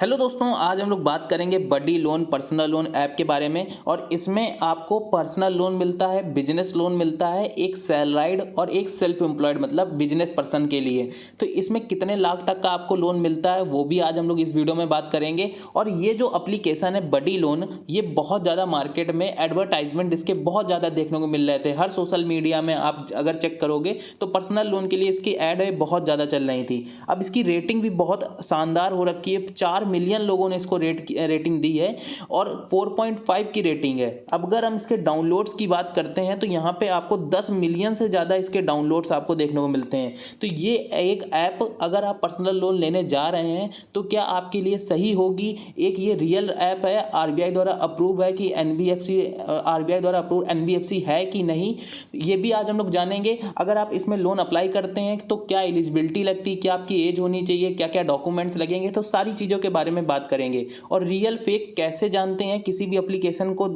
Hello दोस्तों, आज हम लोग बात करेंगे बडी लोन पर्सनल लोन ऐप के बारे में। और इसमें आपको पर्सनल लोन मिलता है, बिजनेस लोन मिलता है, एक सैलराइड और एक सेल्फ एम्प्लॉयड मतलब बिजनेस पर्सन के लिए। तो इसमें कितने लाख तक का आपको लोन मिलता है वो भी आज हम लोग इस वीडियो में बात करेंगे। और ये जो एप्लीकेशन है बडी लोन, ये बहुत ज़्यादा मार्केट में एडवर्टाइजमेंट इसके बहुत ज़्यादा देखने को मिल रहे थे। हर सोशल मीडिया में आप अगर चेक करोगे तो पर्सनल लोन के लिए इसकी ऐड है बहुत ज़्यादा चल रही थी। अब इसकी रेटिंग भी बहुत शानदार हो रखी है, 4 मिलियन लोगों ने इसको रेटिंग दी है और 4.5 की रेटिंग है। अब अगर हम इसके डाउनलोड्स की बात करते हैं तो यहाँ पे आपको 10 मिलियन से ज़्यादा इसके डाउनलोड्स आपको देखने को मिलते हैं। तो ये एक ऐप अगर आप पर्सनल लोन लेने जा रहे हैं तो क्या आपके लिए सही होगी? एक ये रियल ऐप है, आरबीआई द्वारा अप्रूव है कि एनबीएफसी आरबीआई द्वारा अप्रूव एनबीएफसी है कि नहीं, ये भी आज हम लोग जानेंगे। अगर आप इसमें लोन अप्लाई करते हैं तो क्या एलिजिबिलिटी लगती है, क्या आपकी एज होनी चाहिए, क्या क्या डॉक्यूमेंट्स लगेंगे, तो सारी चीज़ों के बारे में बात करेंगे। और रियल फेक कैसे जानते हैं किसी भी एप्लीकेशन को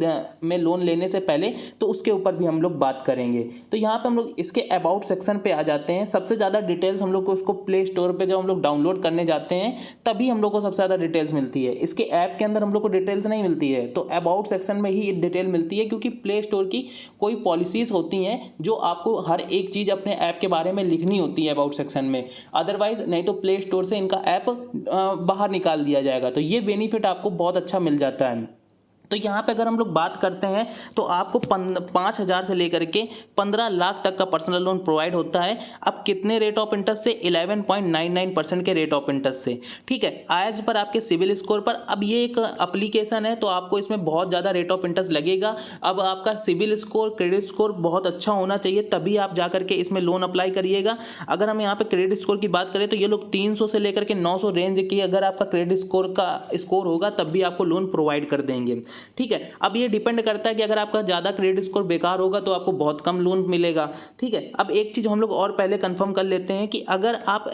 में लोन लेने से पहले, तो उसके ऊपर भी हम लोग बात करेंगे। तो यहाँ पे हम लोग इसके अबाउट सेक्शन पे आ जाते हैं। सबसे ज़्यादा डिटेल्स हम लोग को उसको प्ले स्टोर पे जब हम लोग डाउनलोड करने जाते हैं तभी हम लोग को सबसे ज़्यादा डिटेल्स मिलती है। इसके ऐप के अंदर हम लोग को डिटेल्स नहीं मिलती है, तो अबाउट सेक्शन में ही डिटेल मिलती है, क्योंकि प्ले स्टोर की कोई पॉलिसीज़ होती हैं जो आपको हर एक चीज़ अपने ऐप के बारे में लिखनी होती है अबाउट सेक्शन में। अदरवाइज नहीं तो प्ले स्टोर से इनका ऐप बाहर निकाल दिया जाएगा। तो ये बेनिफिट आपको बहुत अच्छा मिल जाता है। तो यहाँ पे अगर हम लोग बात करते हैं तो आपको 5,000 से लेकर के 15 लाख तक का पर्सनल लोन प्रोवाइड होता है। अब कितने रेट ऑफ इंटरेस्ट से? 11.99% के रेट ऑफ इंटरेस्ट से। ठीक है, एज पर आपके सिविल स्कोर पर। अब ये एक एप्लीकेशन है तो आपको इसमें बहुत ज़्यादा रेट ऑफ इंटरेस्ट लगेगा। अब आपका सिविल स्कोर, क्रेडिट स्कोर बहुत अच्छा होना चाहिए, तभी आप जा करके इसमें लोन अप्लाई करिएगा। अगर हम यहाँ पे क्रेडिट स्कोर की बात करें तो ये लोग 300 से लेकर के 900 रेंज की अगर आपका क्रेडिट स्कोर का स्कोर होगा तब भी आपको लोन प्रोवाइड कर देंगे। ठीक है, अब ये डिपेंड करता है कि अगर आपका ज़्यादा क्रेडिट स्कोर बेकार होगा तो आपको बहुत कम लोन मिलेगा। ठीक है, अब एक चीज़ हम लोग और पहले कंफर्म कर लेते हैं कि अगर आप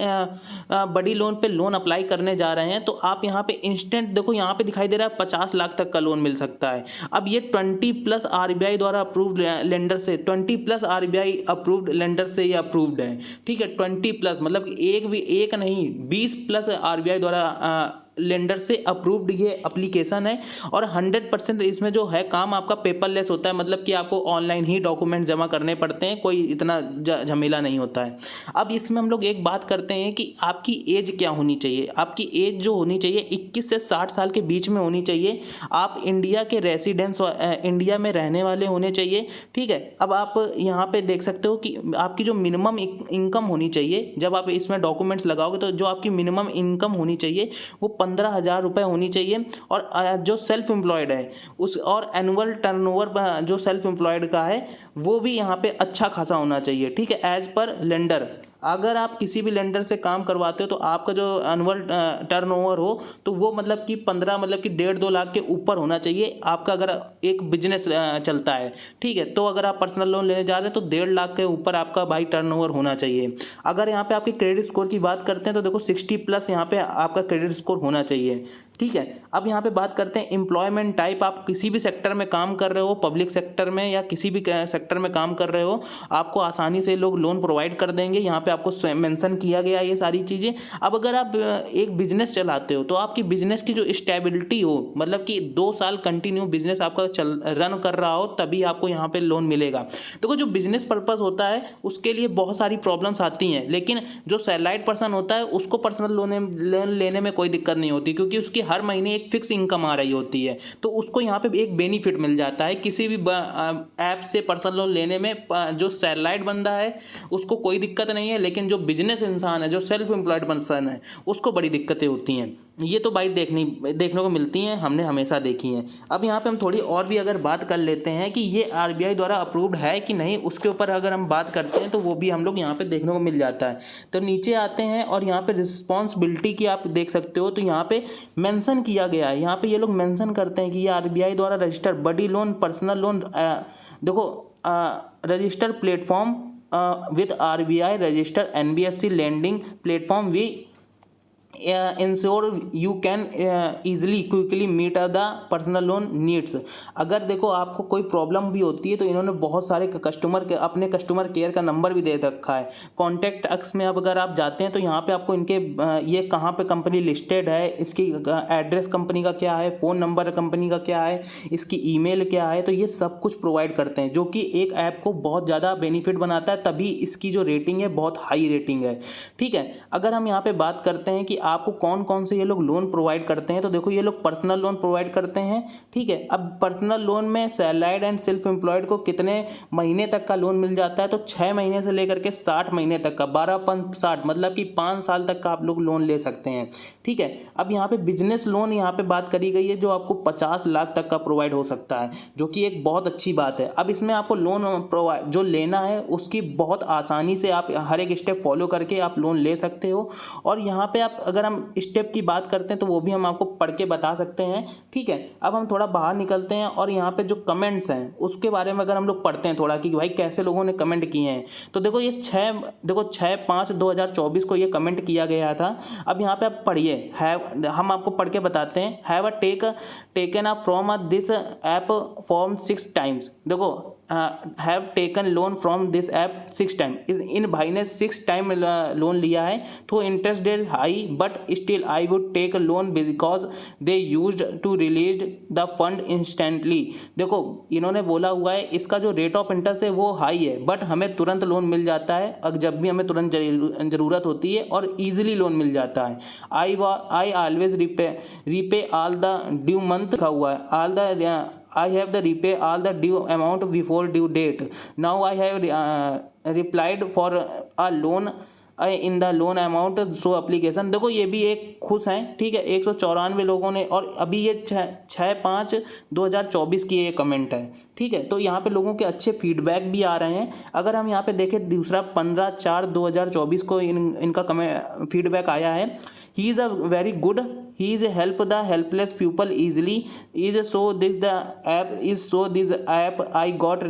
बड़ी लोन पे लोन अप्लाई करने जा रहे हैं तो आप यहाँ पे इंस्टेंट, देखो यहाँ पे दिखाई दे रहा है 50 लाख तक का लोन मिल सकता है। अब ये 20+ आरबीआई द्वारा अप्रूव्ड लेंडर से, 20+ आरबीआई अप्रूव्ड लेंडर से ये अप्रूव्ड है। ठीक है, 20+ मतलब एक नहीं 20+ आरबीआई द्वारा लेंडर से अप्रूव्ड ये एप्लीकेशन है। और 100% इसमें जो है काम आपका पेपरलेस होता है, मतलब कि आपको ऑनलाइन ही डॉक्यूमेंट जमा करने पड़ते हैं, कोई इतना झमेला नहीं होता है। अब इसमें हम लोग एक बात करते हैं कि आपकी एज क्या होनी चाहिए। आपकी एज जो होनी चाहिए 21 से 60 साल के बीच में होनी चाहिए। आप इंडिया के रेसिडेंस, इंडिया में रहने वाले होने चाहिए। ठीक है, अब आप यहाँ पे देख सकते हो कि आपकी जो मिनिमम इनकम होनी चाहिए, जब आप इसमें डॉक्यूमेंट्स लगाओगे तो जो आपकी मिनिमम इनकम होनी चाहिए वो 15,000 रुपये होनी चाहिए। और जो सेल्फ एम्प्लॉयड है उस, और एनुअल टर्नओवर जो सेल्फ एम्प्लॉयड का है वो भी यहाँ पे अच्छा खासा होना चाहिए। ठीक है, एज पर लेंडर, अगर आप किसी भी लेंडर से काम करवाते हो तो आपका जो एनुअल टर्नओवर हो तो वो मतलब कि 15, मतलब कि 1.5-2 लाख के ऊपर होना चाहिए आपका, अगर एक बिजनेस चलता है। ठीक है, तो अगर आप पर्सनल लोन लेने जा रहे हैं तो 1.5 लाख के ऊपर आपका भाई टर्नओवर होना चाहिए। अगर यहाँ पे आपके क्रेडिट स्कोर की बात करते हैं तो देखो 60+ यहाँ पे आपका क्रेडिट स्कोर होना चाहिए। ठीक है, अब यहाँ पे बात करते हैं एम्प्लॉयमेंट टाइप। आप किसी भी सेक्टर में काम कर रहे हो, पब्लिक सेक्टर में या किसी भी सेक्टर में काम कर रहे हो, आपको आसानी से लोग लोन प्रोवाइड कर देंगे। यहाँ पे आपको मेंशन किया गया ये सारी चीज़ें। अब अगर आप एक बिजनेस चलाते हो तो आपकी बिजनेस की जो स्टेबिलिटी हो, मतलब कि 2 साल कंटिन्यू बिजनेस आपका रन कर रहा हो, तभी आपको यहाँ पे लोन मिलेगा। देखो जो बिजनेस पर्पस होता है उसके लिए बहुत सारी प्रॉब्लम्स आती हैं, लेकिन जो सैलराइड पर्सन होता है उसको पर्सनल लोन लेने में कोई दिक्कत नहीं होती, क्योंकि उसकी हर महीने एक फिक्स इनकम आ रही होती है। तो उसको यहाँ पे एक बेनिफिट मिल जाता है किसी भी ऐप से पर्सनल लोन लेने में। जो सैलराइड बंदा है उसको कोई दिक्कत नहीं है, लेकिन जो बिजनेस इंसान है, जो सेल्फ एम्प्लॉयड पर्सन है, उसको बड़ी दिक्कतें होती हैं। ये तो भाई देखने को मिलती हैं, हमने हमेशा देखी हैं। अब यहाँ पे हम थोड़ी और भी अगर बात कर लेते हैं कि ये आरबीआई द्वारा अप्रूव्ड है कि नहीं, उसके ऊपर अगर हम बात करते हैं तो वो भी हम लोग यहाँ पे देखने को मिल जाता है। तो नीचे आते हैं और यहाँ पे रिस्पॉन्सिबिलिटी की आप देख सकते हो, तो यहाँ पे मेंशन किया गया है। यहाँ पे ये लोग मेंशन करते हैं कि ये आरबीआई द्वारा registered buddy loan personal loan, देखो registered platform with RBI registered NBFC lending platform we ensure you can easily quickly meet the personal loan needs. अगर देखो आपको कोई प्रॉब्लम भी होती है तो इन्होंने बहुत सारे कस्टमर के अपने कस्टमर केयर का नंबर भी दे रखा है। कॉन्टैक्ट अक्स में अब अगर आप जाते हैं तो यहाँ पे आपको इनके ये कहाँ पे कंपनी लिस्टेड है, इसकी एड्रेस कंपनी का क्या है, फ़ोन नंबर कंपनी का क्या है, इसकी ईमेल क्या है, तो ये सब कुछ प्रोवाइड करते हैं, जो कि एक ऐप को बहुत ज़्यादा बेनिफिट बनाता है। तभी इसकी जो रेटिंग है बहुत हाई रेटिंग है। ठीक है, अगर हम यहाँ पे बात करते हैं कि आपको कौन कौन से ये लोग लोन प्रोवाइड करते हैं, तो देखो ये लोग पर्सनल लोन प्रोवाइड करते हैं। ठीक है, अब पर्सनल लोन में सैलरीड एंड सेल्फ एम्प्लॉयड को कितने महीने तक का लोन मिल जाता है, तो 6 महीने से लेकर के 60 महीने तक का, 12-5-60 मतलब कि 5 साल तक का आप लोग लोन ले सकते हैं। ठीक है, अब यहाँ पे बिजनेस लोन यहाँ पे बात करी गई है जो आपको 50 लाख तक का प्रोवाइड हो सकता है, जो कि एक बहुत अच्छी बात है। अब इसमें आपको लोन प्रोवाइड जो लेना है उसकी बहुत आसानी से आप हर एक स्टेप फॉलो करके आप लोन ले सकते हो। और यहाँ पे आप अगर हम स्टेप की बात करते हैं तो वो भी हम आपको पढ़ के बता सकते हैं। ठीक है, अब हम थोड़ा बाहर निकलते हैं और यहाँ पे जो कमेंट्स हैं उसके बारे में अगर हम लोग पढ़ते हैं थोड़ा कि भाई कैसे लोगों ने कमेंट किए हैं, तो देखो ये 6/5/2024 को ये कमेंट किया गया था। अब यहाँ पे आप पढ़िए, हम आपको पढ़ के बताते हैं। Have a taken up from this app form 6 times. देखो have taken loan from this app 6 time, इन भाई ने 6 टाइम लोन लिया है। तो interest rate high but still I would take loan because they used to release the fund instantly. देखो इन्होंने बोला हुआ है इसका जो रेट ऑफ इंटरेस्ट है वो हाई है, बट हमें तुरंत लोन मिल जाता है अगर जब भी हमें तुरंत ज़रूरत होती है, और ईजिली लोन मिल जाता है। I always repay all the due month लिखा हुआ है, all the I have the repay all the due amount before due date. Now I have replied for a loan in the loan amount so application. देखो ये भी एक खुश हैं। ठीक है, 194 लोगों ने, और अभी ये 6/5/2024 की ये कमेंट है। ठीक है, तो यहाँ पे लोगों के अच्छे फीडबैक भी आ रहे हैं। अगर हम यहाँ पे देखें दूसरा 15/4/2024 को इनका फीडबैक आया है। He is a very good, he is help the helpless people easily, is so this app I got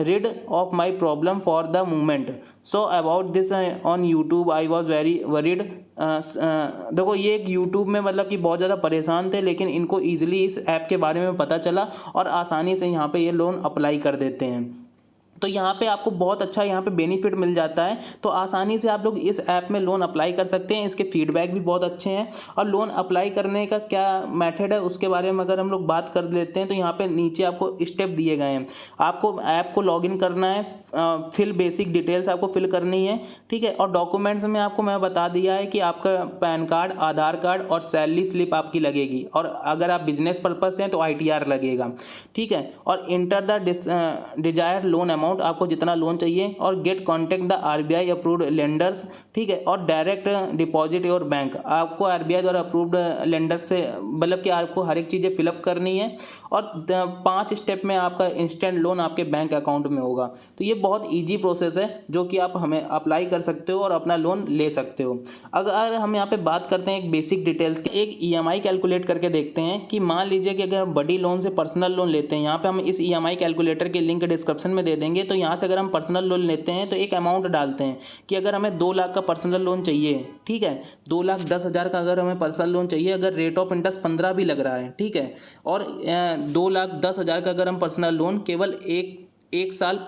rid of my problem for the moment, so about this on YouTube I was very worried। देखो ये एक YouTube में मतलब कि बहुत ज़्यादा परेशान थे, लेकिन इनको ईजिली इस ऐप के बारे में पता चला और आसानी से यहाँ पे ये लोन अप्लाई कर देते हैं। तो यहाँ पे आपको बहुत अच्छा यहाँ पे बेनिफिट मिल जाता है। तो आसानी से आप लोग इस ऐप में लोन अप्लाई कर सकते हैं। इसके फीडबैक भी बहुत अच्छे हैं। और लोन अप्लाई करने का क्या मेथड है उसके बारे में अगर हम लोग बात कर लेते हैं, तो यहाँ पे नीचे आपको स्टेप दिए गए हैं। आपको ऐप को लॉगिन करना है, फिल बेसिक डिटेल्स आपको फिल करनी है। ठीक है, और डॉक्यूमेंट्स में आपको मैं बता दिया है कि आपका पैन कार्ड, आधार कार्ड और सैलरी स्लिप आपकी लगेगी, और अगर आप बिजनेस पर्पज से हैं तो ITR लगेगा। ठीक है, और enter the desire loan amount, आपको जितना लोन चाहिए, और get contact the RBI approved lenders. ठीक है, और डायरेक्ट डिपॉजिट योर बैंक, आपको RBI द्वारा अप्रूव्ड लेंडर से मतलब कि आपको हर एक चीज़ें फिलअप करनी है, और 5 स्टेप में आपका इंस्टेंट लोन आपके बैंक अकाउंट में होगा। तो ये बहुत ईजी प्रोसेस है जो कि आप हमें अप्लाई कर सकते हो और अपना लोन ले सकते हो। अगर हम यहाँ पे बात करते हैं एक बेसिक डिटेल्स की, एक EMI कैलकुलेट करके देखते हैं कि मान लीजिए कि अगर हम बड़ी लोन से पर्सनल लोन लेते हैं, यहाँ पे हम इस EMI कैलकुलेटर के लिंक डिस्क्रिप्शन में दे देंगे। तो यहाँ से अगर हम पर्सनल लोन लेते हैं तो एक अमाउंट डालते हैं कि अगर हमें 2 लाख का पर्सनल लोन चाहिए। ठीक है, 2,10,000 का अगर हमें पर्सनल लोन चाहिए, अगर रेट ऑफ इंटरेस्ट 15 भी लग रहा है। ठीक है, और 2,10,000 का अगर हम पर्सनल लोन केवल एक साल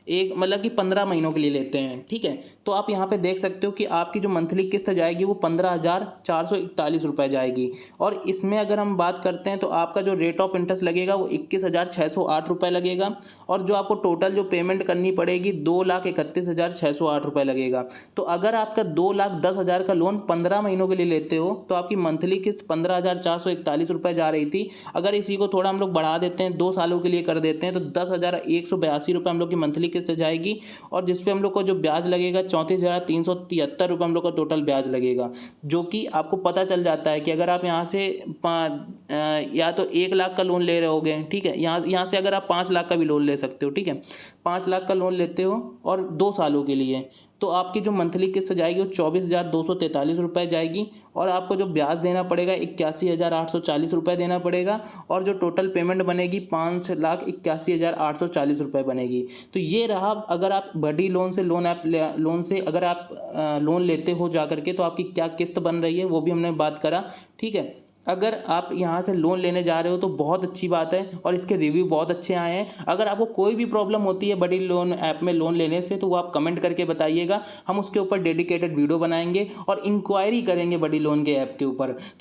एक मतलब कि 15 महीनों के लिए लेते हैं। ठीक है, तो आप यहाँ पे देख सकते हो कि आपकी जो मंथली किस्त जाएगी वो 15,441 रुपये जाएगी। और इसमें अगर हम बात करते हैं तो आपका जो रेट ऑफ इंटरेस्ट लगेगा वो 21,608 रुपये लगेगा, और जो आपको टोटल जो पेमेंट करनी पड़ेगी 2,31,608 रुपये लगेगा। तो अगर आपका 2,10,000 का लोन 15 महीनों के लिए लेते हो तो आपकी मंथली किस्त 15,441 रुपये जा रही थी। अगर इसी को थोड़ा हम लोग बढ़ा देते हैं, 2 सालों के लिए कर देते हैं, तो 10,182 रुपये हम लोग की मंथली किस्त जाएगी, और जिसपे हम लोग को जो ब्याज लगेगा 34,373 रुपये हम लोग का टोटल ब्याज लगेगा। जो कि आपको पता चल जाता है कि अगर आप यहाँ से या तो 1 लाख का लोन ले रहे होगे, ठीक है। यहाँ से अगर आप 5 लाख का भी लोन ले सकते हो, ठीक है। 5 लाख का लोन लेते हो और 2 सालों के लिए, तो आपकी जो मंथली किस्त जाएगी वो 24,243 रुपये जाएगी और आपको जो ब्याज देना पड़ेगा 81,840 रुपये देना पड़ेगा और जो टोटल पेमेंट बनेगी 5,81,840 रुपये बनेगी। तो ये रहा, अगर आप बड़ी लोन से अगर आप लोन लेते हो जा करके तो आपकी क्या किस्त बन रही है वो भी हमने बात करा, ठीक है। अगर आप यहाँ से लोन लेने जा रहे हो तो बहुत अच्छी बात है और इसके रिव्यू बहुत अच्छे आए हैं। अगर आपको कोई भी प्रॉब्लम होती है बड़ी लोन ऐप में लोन लेने से तो वो आप कमेंट करके बताइएगा, हम उसके ऊपर डेडिकेटेड वीडियो बनाएंगे और इंक्वायरी करेंगे बड़ी लोन के ऐप के ऊपर। तो